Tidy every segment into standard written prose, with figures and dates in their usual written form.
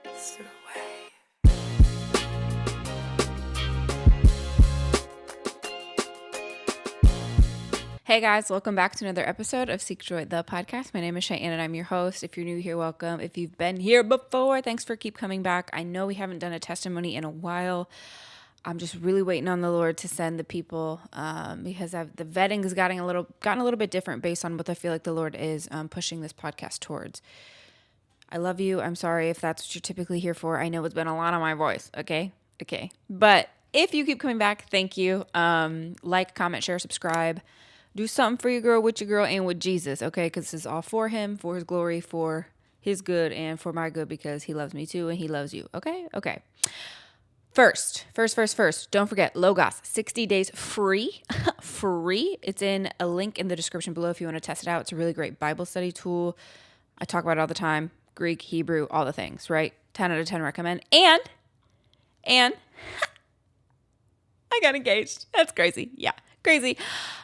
Through way. Hey guys, welcome back to another episode of Seek Joy, the podcast. My name is Cheyenne and I'm your host. If you're new here, welcome. If you've been here before, thanks for keep coming back. I know we haven't done a testimony in a while. I'm just really waiting on the Lord to send the people because the vetting has gotten a little bit different based on what I feel like the Lord is pushing this podcast towards. I love you. I'm sorry if that's what you're typically here for. I know it's been a lot on my voice. Okay. But if you keep coming back, thank you. Like, comment, share, subscribe. Do something for your girl, with your girl, and with Jesus. Okay. Because this is all for him, for his glory, for his good, and for my good because he loves me too and he loves you. Okay. First. Don't forget Logos, 60 days free. Free. It's in a link in the description below if you want to test it out. It's a really great Bible study tool. I talk about it all the time. Greek, Hebrew, all the things, right? 10 out of 10 recommend. And I got engaged. That's crazy. Yeah, crazy.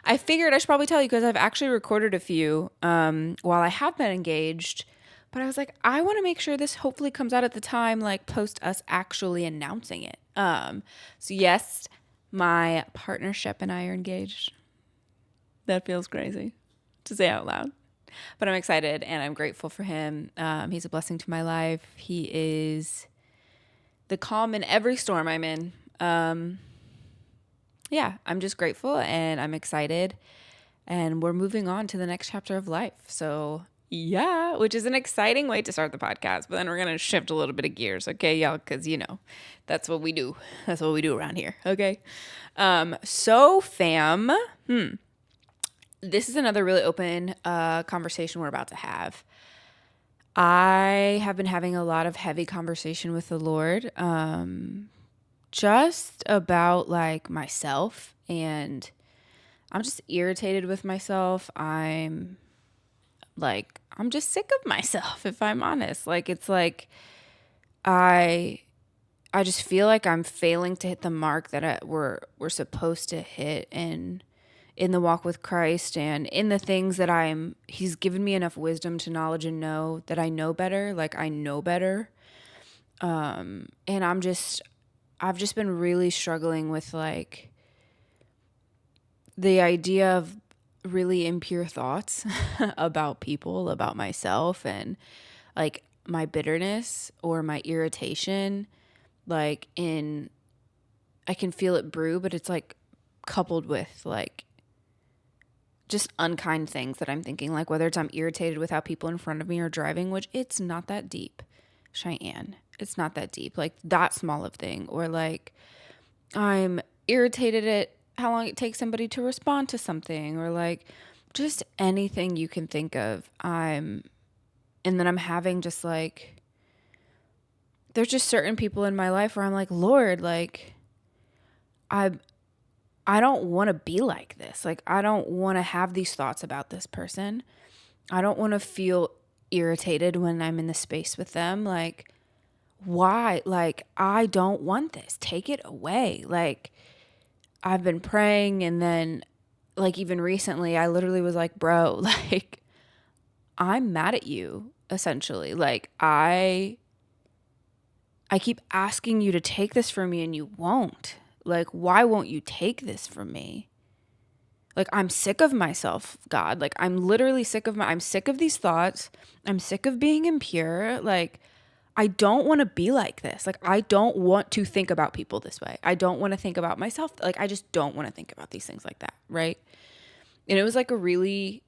I figured I should probably tell you because I've actually recorded a few while I have been engaged. But I was like, I want to make sure this hopefully comes out at the time, like post us actually announcing it. So yes, my partnership and I are engaged. That feels crazy to say out loud. But I'm excited and I'm grateful for him. He's a blessing to my life. He is the calm in every storm I'm in. Yeah, I'm just grateful and I'm excited. And we're moving on to the next chapter of life. So, yeah, which is an exciting way to start the podcast. But then we're going to shift a little bit of gears, okay, y'all? Because, that's what we do. That's what we do around here, okay? So, fam, this is another really open conversation we're about to have. I have been having a lot of heavy conversation with the Lord just about like myself, and I'm just irritated with myself. I'm just sick of myself, if I'm honest. Like it's like I just feel like I'm failing to hit the mark that we're supposed to hit in the walk with Christ and in the things that he's given me enough wisdom to knowledge and know that I know better. Like I know better. And I've just been really struggling with like the idea of really impure thoughts about people, about myself, and like my bitterness or my irritation. Like I can feel it brew, but it's like coupled with like just unkind things that I'm thinking, like whether it's I'm irritated with how people in front of me are driving, which it's not that deep, Cheyenne. It's not that deep, like that small of thing. Or like I'm irritated at how long it takes somebody to respond to something, or like just anything you can think of. And then I'm having just like, there's just certain people in my life where I'm like, Lord, like I don't want to be like this. Like, I don't want to have these thoughts about this person. I don't want to feel irritated when I'm in the space with them. Like, why? Like, I don't want this. Take it away. Like, I've been praying, and then, like, even recently, I literally was like, bro, like, I'm mad at you, essentially. Like, I keep asking you to take this from me, and you won't. Like, why won't you take this from me? Like, I'm sick of myself, God. Like, I'm literally I'm sick of these thoughts. I'm sick of being impure. Like, I don't want to be like this. Like, I don't want to think about people this way. I don't want to think about myself. Like, I just don't want to think about these things like that. Right. And it was like a really,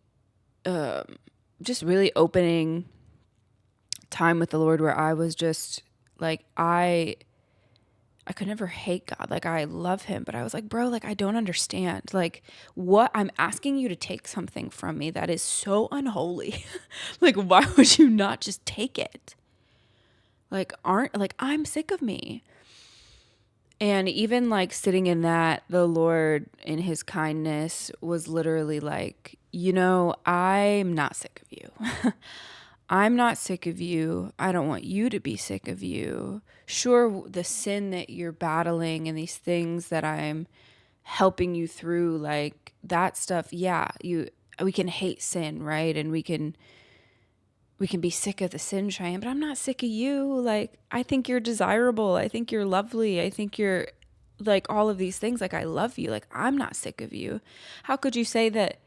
just really opening time with the Lord where I was just like, I could never hate God. Like, I love him, but I was like, bro, like, I don't understand. Like, what I'm asking you to take something from me that is so unholy. Like, why would you not just take it? Like, I'm sick of me. And even like sitting in that, the Lord in his kindness was literally like, I'm not sick of you. I'm not sick of you. I don't want you to be sick of you. Sure, the sin that you're battling and these things that I'm helping you through, like that stuff, yeah, we can hate sin, right? And we can we can be sick of the sin, Cheyenne, but I'm not sick of you. Like, I think you're desirable. I think you're lovely. I think you're like all of these things. Like, I love you. Like, I'm not sick of you. How could you say that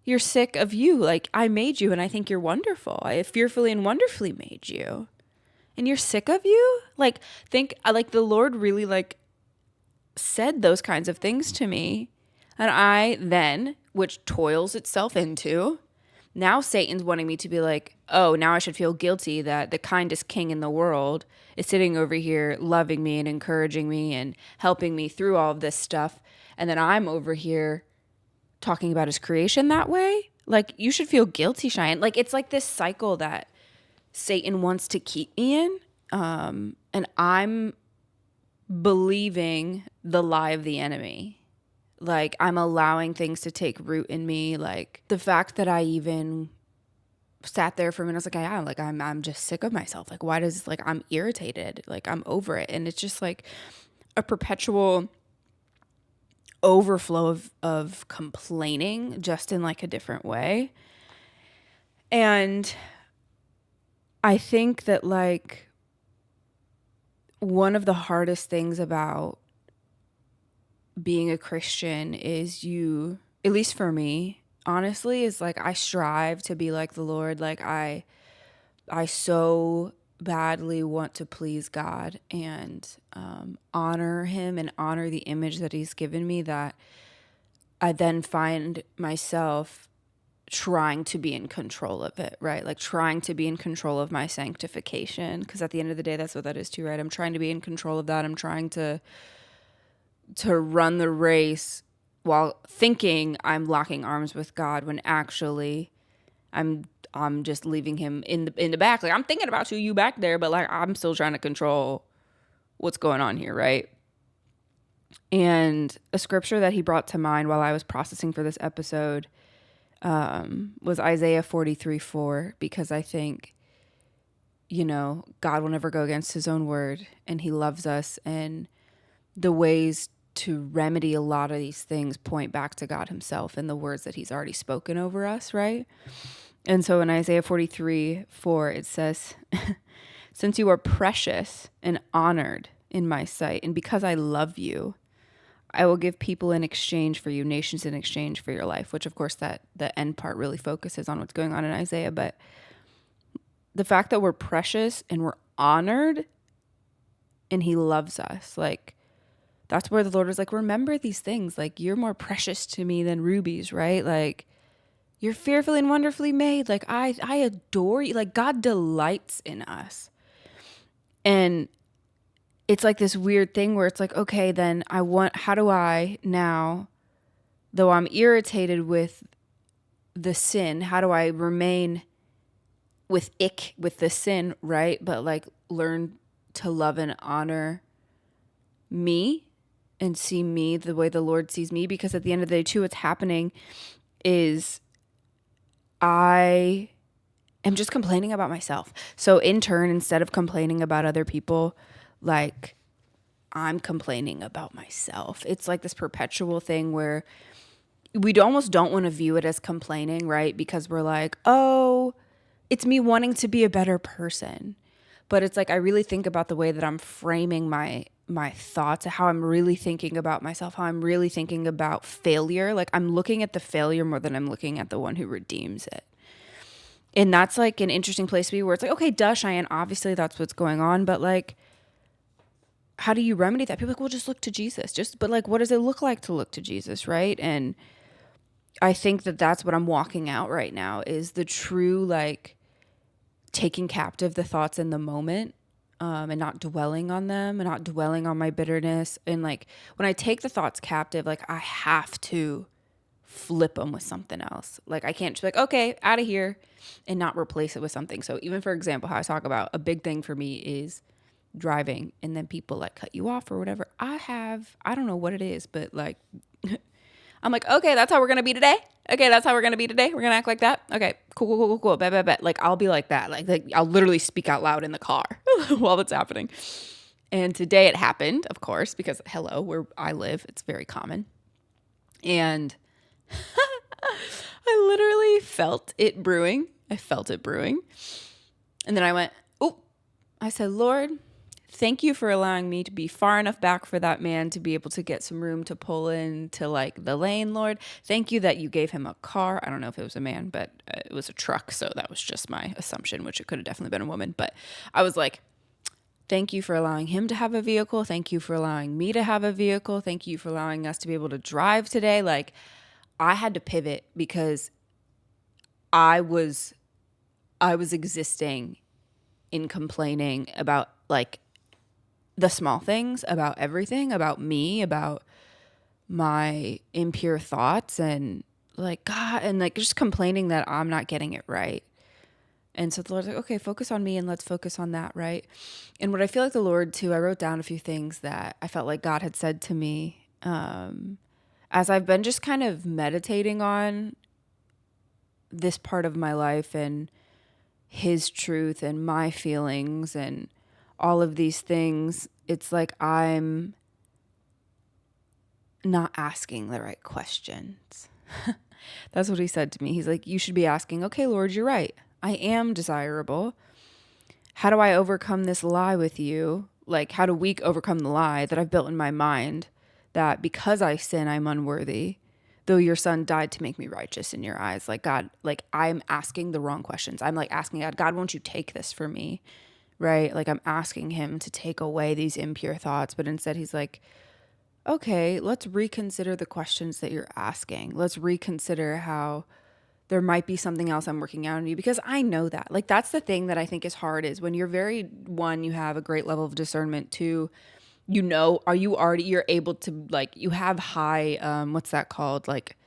you're sick of you? Like, I made you and I think you're wonderful. I fearfully and wonderfully made you. And you're sick of you? Like, like the Lord really like said those kinds of things to me. And I then, which toils itself into, now Satan's wanting me to be like, oh, now I should feel guilty that the kindest king in the world is sitting over here loving me and encouraging me and helping me through all of this stuff. And then I'm over here talking about his creation that way. Like, you should feel guilty, Cheyenne. Like, it's like this cycle that Satan wants to keep me in. And I'm believing the lie of the enemy. Like, I'm allowing things to take root in me. Like, the fact that I even sat there for a minute, I was like, yeah, like, I'm just sick of myself. Like, why does, like, I'm irritated. Like, I'm over it. And it's just like a perpetual overflow of complaining, just in like a different way. And I think that like one of the hardest things about being a Christian is you, at least for me, honestly, is like I strive to be like the Lord. Like I so badly want to please God and honor him and honor the image that he's given me, that I then find myself trying to be in control of it, right? Like trying to be in control of my sanctification, because at the end of the day, that's what that is too, right? I'm trying to be in control of that. I'm trying to run the race while thinking I'm locking arms with God, when actually I'm just leaving him in the back. Like, I'm thinking about you back there, but like I'm still trying to control what's going on here, right? And a scripture that he brought to mind while I was processing for this episode was Isaiah 43:4, because I think, you know, God will never go against his own word, and he loves us, and the ways to remedy a lot of these things point back to God himself and the words that he's already spoken over us, right? And so in Isaiah 43:4, it says, since you are precious and honored in my sight, and because I love you, I will give people in exchange for you, nations in exchange for your life, which of course that the end part really focuses on what's going on in Isaiah. But the fact that we're precious and we're honored and he loves us, like that's where the Lord was like, remember these things. Like, you're more precious to me than rubies, right? Like, you're fearfully and wonderfully made. Like, I adore you. Like, God delights in us. And it's like this weird thing where it's like, okay, then how do I now, though I'm irritated with the sin, how do I remain with the sin, right? But like learn to love and honor me and see me the way the Lord sees me. Because at the end of the day too, what's happening is I am just complaining about myself. So in turn, instead of complaining about other people, like I'm complaining about myself. It's like this perpetual thing where we almost don't want to view it as complaining, right? Because we're like, oh, it's me wanting to be a better person. But it's like I really think about the way that I'm framing my thoughts, how I'm really thinking about myself, how I'm really thinking about failure. Like I'm looking at the failure more than I'm looking at the one who redeems it. And that's like an interesting place to be, where it's like, okay, duh, Cheyenne, obviously that's what's going on. But like, how do you remedy that? People are like, well, just look to Jesus. But like, what does it look like to look to Jesus, right? And I think that that's what I'm walking out right now, is the true, like, taking captive the thoughts in the moment, and not dwelling on them and not dwelling on my bitterness. And like, when I take the thoughts captive, like I have to flip them with something else. Like I can't just be like, okay, out of here, and not replace it with something. So even for example, how I talk about a big thing for me is driving, and then people like cut you off or whatever. I don't know what it is, but like, I'm like, okay, that's how we're going to be today. Okay, that's how we're going to be today. We're going to act like that. Okay, cool. Bet. Like, I'll be like that. Like I'll literally speak out loud in the car while that's happening. And today it happened, of course, because hello, where I live, it's very common. And I literally felt it brewing. I felt it brewing. And then I went, oh, I said, Lord, thank you for allowing me to be far enough back for that man to be able to get some room to pull into like the lane, Lord. Thank you that you gave him a car. I don't know if it was a man, but it was a truck. So that was just my assumption, which it could have definitely been a woman. But I was like, thank you for allowing him to have a vehicle. Thank you for allowing me to have a vehicle. Thank you for allowing us to be able to drive today. Like, I had to pivot because I was existing in complaining about like the small things, about everything, about me, about my impure thoughts, and like God, and like just complaining that I'm not getting it right. And so the Lord's like, okay, focus on me and let's focus on that, right? And what I feel like the Lord too, I wrote down a few things that I felt like God had said to me as I've been just kind of meditating on this part of my life and his truth and my feelings and all of these things. It's like I'm not asking the right questions. That's what he said to me. He's like, you should be asking, okay, Lord, you're right. I am desirable. How do I overcome this lie with you? Like, how do we overcome the lie that I've built in my mind that because I sin, I'm unworthy, though your son died to make me righteous in your eyes? Like, God, like I'm asking the wrong questions. I'm like asking God, won't you take this for me? Right? Like I'm asking him to take away these impure thoughts. But instead he's like, okay, let's reconsider the questions that you're asking. Let's reconsider how there might be something else I'm working out in you, because I know that. Like that's the thing that I think is hard, is when you're one, you have a great level of discernment. Two, you're able to like, you have high, what's that called? Like,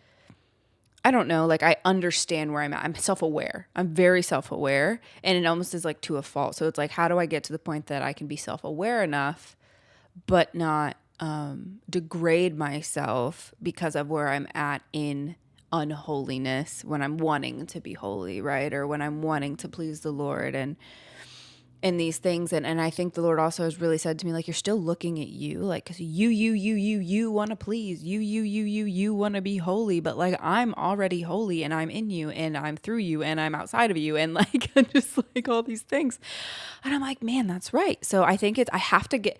I don't know. Like I understand where I'm at. I'm self-aware. I'm very self-aware, and it almost is like to a fault. So it's like, how do I get to the point that I can be self-aware enough, but not degrade myself because of where I'm at in unholiness when I'm wanting to be holy, right? Or when I'm wanting to please the Lord and these things. And I think the Lord also has really said to me, like, you're still looking at you, like, because you want to please, you want to be holy, but like, I'm already holy and I'm in you and I'm through you and I'm outside of you. And like, just like all these things. And I'm like, man, that's right. So I think I have to get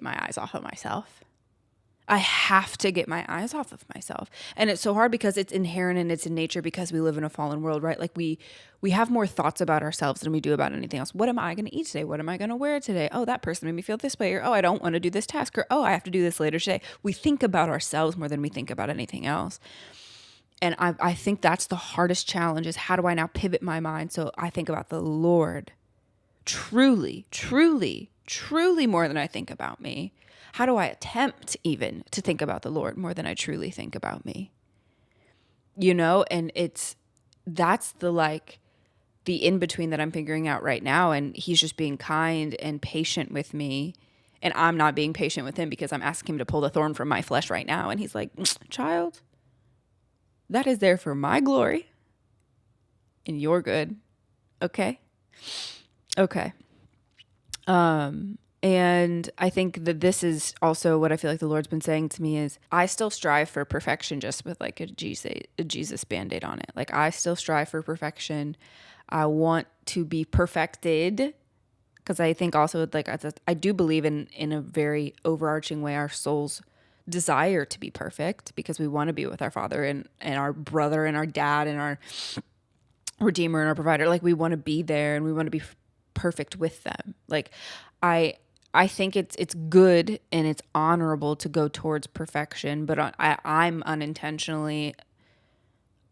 my eyes off of myself. I have to get my eyes off of myself. And it's so hard because it's inherent and it's in nature, because we live in a fallen world, right? Like we have more thoughts about ourselves than we do about anything else. What am I going to eat today? What am I going to wear today? Oh, that person made me feel this way. Or, oh, I don't want to do this task. Or, oh, I have to do this later today. We think about ourselves more than we think about anything else. And I think that's the hardest challenge, is how do I now pivot my mind so I think about the Lord truly, truly, truly more than I think about me? How do I attempt even to think about the Lord more than I truly think about me? You know, and that's the in-between that I'm figuring out right now. And he's just being kind and patient with me. And I'm not being patient with him because I'm asking him to pull the thorn from my flesh right now. And he's like, child, that is there for my glory and your good. Okay. Okay. And I think that this is also what I feel like the Lord's been saying to me is, I still strive for perfection, just with like a Jesus Band-Aid on it. Like I still strive for perfection. I want to be perfected, because I think also like I do believe in a very overarching way our souls desire to be perfect, because we want to be with our Father and our brother and our dad and our Redeemer and our provider. Like we want to be there and we want to be perfect with them. Like I think it's good and it's honorable to go towards perfection, but I'm unintentionally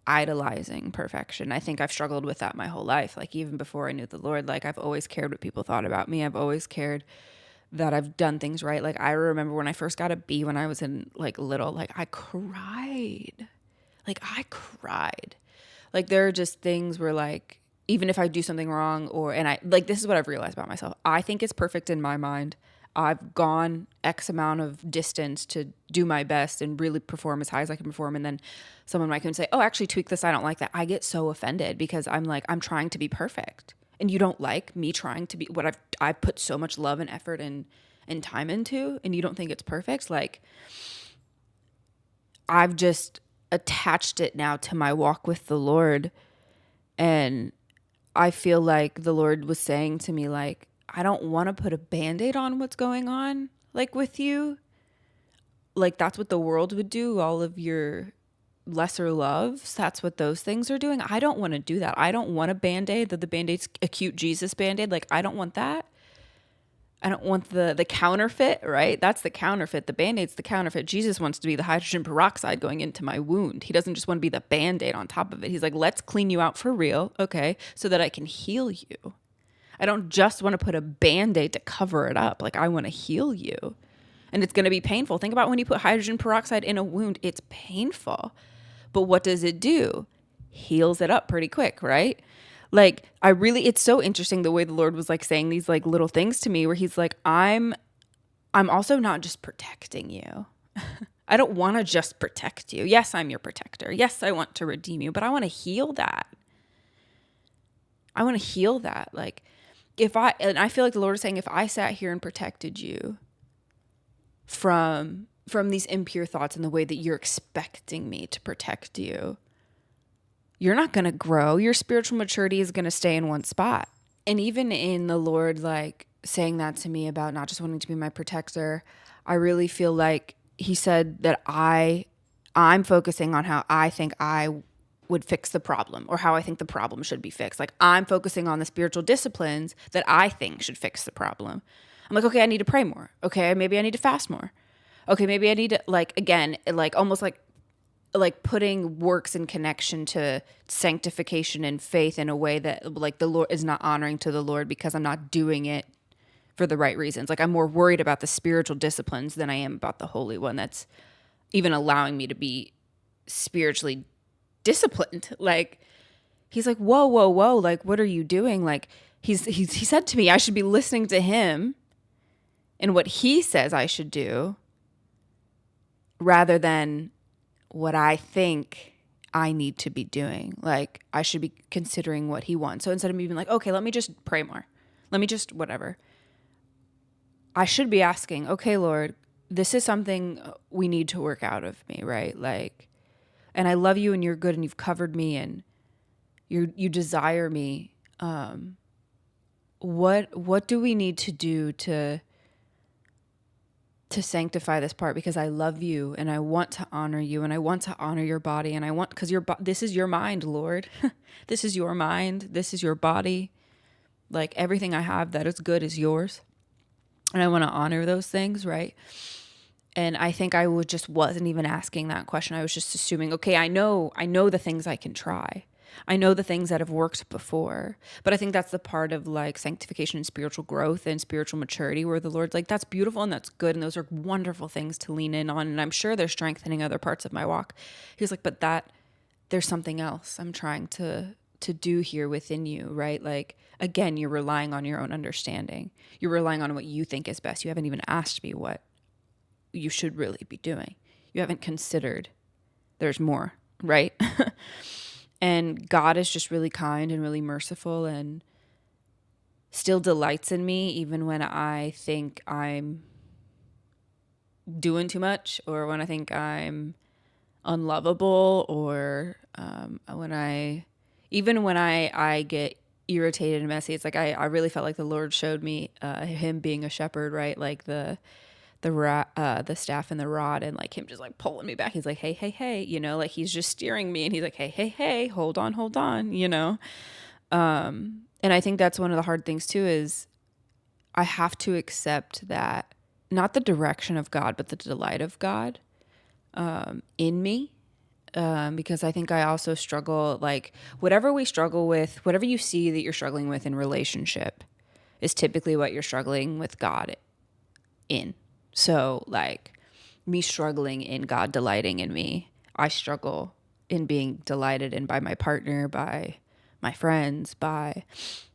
idolizing perfection. I think I've struggled with that my whole life. Like even before I knew the Lord, like I've always cared what people thought about me. I've always cared that I've done things right. Like I remember when I first got a B when I was in like little, like I cried. Like there are just things where like, even if I do something wrong this is what I've realized about myself. I think it's perfect in my mind. I've gone X amount of distance to do my best and really perform as high as I can perform. And then someone might come and say, oh, actually tweak this. I don't like that. I get so offended because I'm like, I'm trying to be perfect. And you don't like me trying to be what I've put so much love and effort and time into, and you don't think it's perfect. Like I've just attached it now to my walk with the Lord. And I feel like the Lord was saying to me, like, I don't want to put a Band-Aid on what's going on, like with you. Like that's what the world would do. All of your lesser loves, that's what those things are doing. I don't want to do that. I don't want a Band-Aid, that the Band-Aid's a cute Jesus Band-Aid. Like I don't want that. I don't want the counterfeit, right? That's the counterfeit. The Band-Aid's the counterfeit. Jesus wants to be the hydrogen peroxide going into my wound. He doesn't just want to be the Band-Aid on top of it. He's like, let's clean you out for real, okay, so that I can heal you. I don't just want to put a Band-Aid to cover it up. Like I want to heal you. And it's going to be painful. Think about when you put hydrogen peroxide in a wound, it's painful. But what does it do? Heals it up pretty quick, right? Like it's so interesting the way the Lord was like saying these like little things to me where he's like, I'm also not just protecting you. I don't want to just protect you. Yes, I'm your protector. Yes, I want to redeem you, but I want to heal that. I want to heal that. Like and I feel like the Lord is saying, if I sat here and protected you from these impure thoughts in the way that you're expecting me to protect you, you're not going to grow. Your spiritual maturity is going to stay in one spot. And even in the Lord, like saying that to me about not just wanting to be my protector, I really feel like he said that I'm focusing on how I think I would fix the problem or how I think the problem should be fixed. Like I'm focusing on the spiritual disciplines that I think should fix the problem. I'm like, okay, I need to pray more. Okay, maybe I need to fast more. Okay, maybe I need to almost like putting works in connection to sanctification and faith in a way that like the Lord is not honoring to the Lord because I'm not doing it for the right reasons. Like I'm more worried about the spiritual disciplines than I am about the Holy One that's even allowing me to be spiritually disciplined. Like he's like, whoa, like what are you doing? Like he said to me, I should be listening to him and what he says I should do rather than what I think I need to be doing. Like I should be considering what he wants. So instead of me being like, okay, let me just pray more. Let me just whatever. I should be asking, okay, Lord, this is something we need to work out of me, right? Like, and I love you and you're good and you've covered me and you desire me. What do we need to do to sanctify this part? Because I love you and I want to honor you and I want to honor your body and I want, because this is your mind, Lord. This is your mind. This is your body. Like everything I have that is good is yours. And I want to honor those things, right? And I think I wasn't even asking that question. I was just assuming, okay, I know the things I can try. I know the things that have worked before. But I think that's the part of like sanctification and spiritual growth and spiritual maturity where the Lord's like, that's beautiful and that's good. And those are wonderful things to lean in on. And I'm sure they're strengthening other parts of my walk. He's like, but there's something else I'm trying to do here within you, right? Like, again, you're relying on your own understanding. You're relying on what you think is best. You haven't even asked me what you should really be doing. You haven't considered there's more, right? And God is just really kind and really merciful and still delights in me even when I think I'm doing too much or when I think I'm unlovable or when I get irritated and messy. It's like I really felt like the Lord showed me him being a shepherd, right? Like the staff and the rod and like him just like pulling me back. He's like, hey, you know, like he's just steering me and he's like, hey, hold on, you know? And I think that's one of the hard things too, is I have to accept that not the direction of God, but the delight of God, in me. Because I think I also struggle, like whatever we struggle with, whatever you see that you're struggling with in relationship is typically what you're struggling with God in. So like me struggling in God delighting in me, I struggle in being delighted in by my partner, by my friends, by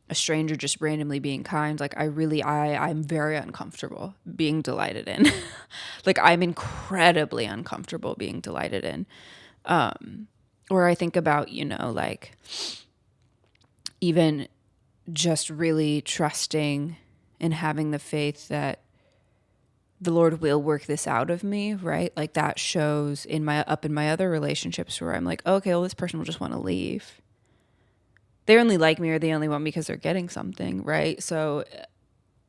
a stranger just randomly being kind. Like I'm very uncomfortable being delighted in. Like I'm incredibly uncomfortable being delighted in. Or I think about, you know, like even just really trusting and having the faith that the Lord will work this out of me, right? Like that shows in my other relationships where I'm like, okay, well, this person will just want to leave. They only like me or they only want me because they're getting something, right? So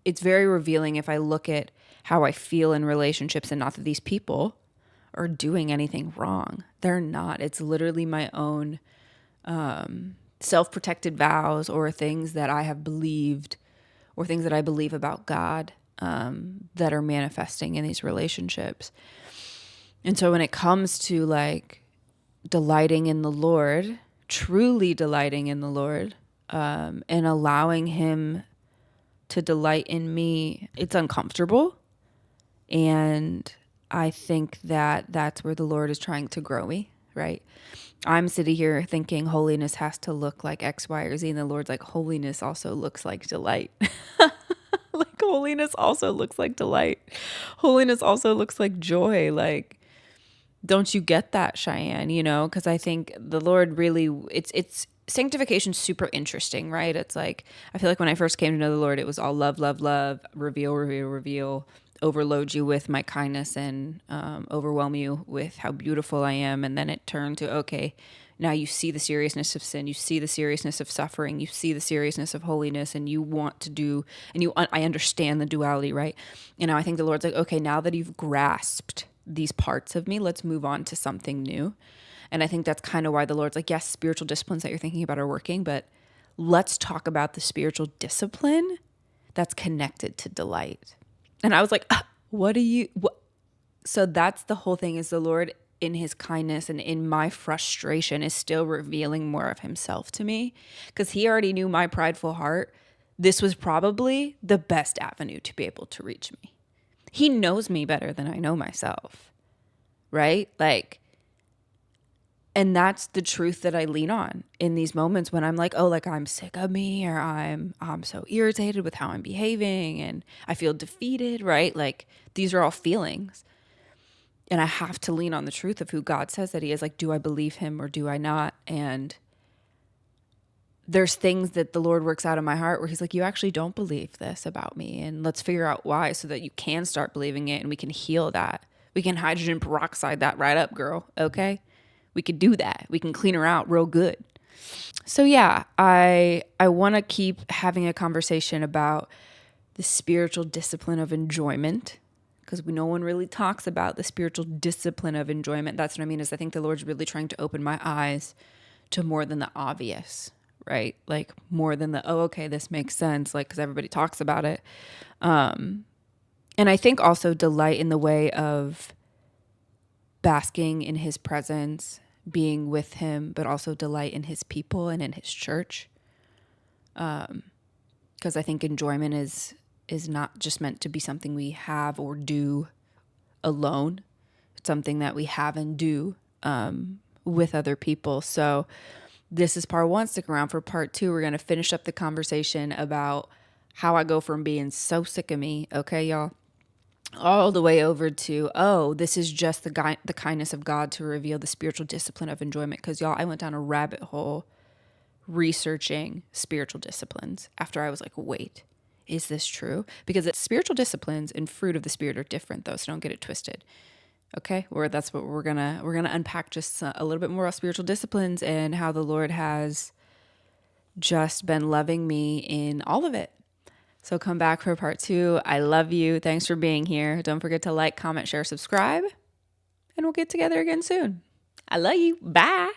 it's very revealing if I look at how I feel in relationships, and not that these people are doing anything wrong. They're not. It's literally my own self-protected vows or things that I have believed or things that I believe about God that are manifesting in these relationships. And so when it comes to like delighting in the Lord, truly delighting in the Lord, and allowing Him to delight in me, it's uncomfortable. And I think that that's where the Lord is trying to grow me, right? I'm sitting here thinking holiness has to look like X, Y, or Z. And the Lord's like, holiness also looks like delight. Like, holiness also looks like delight. Holiness also looks like joy. Like, don't you get that, Cheyenne? You know, because I think the Lord really, it's sanctification super interesting, right? It's like, I feel like when I first came to know the Lord, it was all love, love, love, reveal, reveal, reveal, overload you with my kindness and overwhelm you with how beautiful I am. And then it turned to, okay, now you see the seriousness of sin, you see the seriousness of suffering, you see the seriousness of holiness, and you want to do, and I understand the duality, right? And now I think the Lord's like, okay, now that you've grasped these parts of me, let's move on to something new. And I think that's kind of why the Lord's like, yes, spiritual disciplines that you're thinking about are working, but let's talk about the spiritual discipline that's connected to delight. And I was like, what do you, what? So that's the whole thing, is the Lord in His kindness and in my frustration is still revealing more of Himself to me, because He already knew my prideful heart. This was probably the best avenue to be able to reach me. He knows me better than I know myself, right? Like, and that's the truth that I lean on in these moments when I'm like, oh, like I'm sick of me, or I'm so irritated with how I'm behaving and I feel defeated, right? Like, these are all feelings. And I have to lean on the truth of who God says that He is. Like, do I believe Him or do I not? And there's things that the Lord works out in my heart where He's like, you actually don't believe this about me. And let's figure out why, so that you can start believing it and we can heal that. We can hydrogen peroxide that right up, girl. Okay? We could do that. We can clean her out real good. So yeah, I want to keep having a conversation about the spiritual discipline of enjoyment, because no one really talks about the spiritual discipline of enjoyment. That's what I mean, is I think the Lord's really trying to open my eyes to more than the obvious, right? Like, more than the, oh, okay, this makes sense, like, because everybody talks about it. And I think also delight in the way of basking in His presence, being with Him, but also delight in His people and in His church. Because I think enjoyment is not just meant to be something we have or do alone. It's something that we have and do with other people. So this is part one. Stick around for part two. We're going to finish up the conversation about how I go from being so sick of me, okay, y'all, all the way over to, oh, this is just the kindness of God to reveal the spiritual discipline of enjoyment. Because, y'all, I went down a rabbit hole researching spiritual disciplines after I was like, wait, is this true? Because spiritual disciplines and fruit of the Spirit are different, though, so don't get it twisted. Okay, or that's what we're gonna unpack, just a little bit more about spiritual disciplines and how the Lord has just been loving me in all of it. So come back for part two. I love you. Thanks for being here. Don't forget to like, comment, share, subscribe, and we'll get together again soon. I love you. Bye.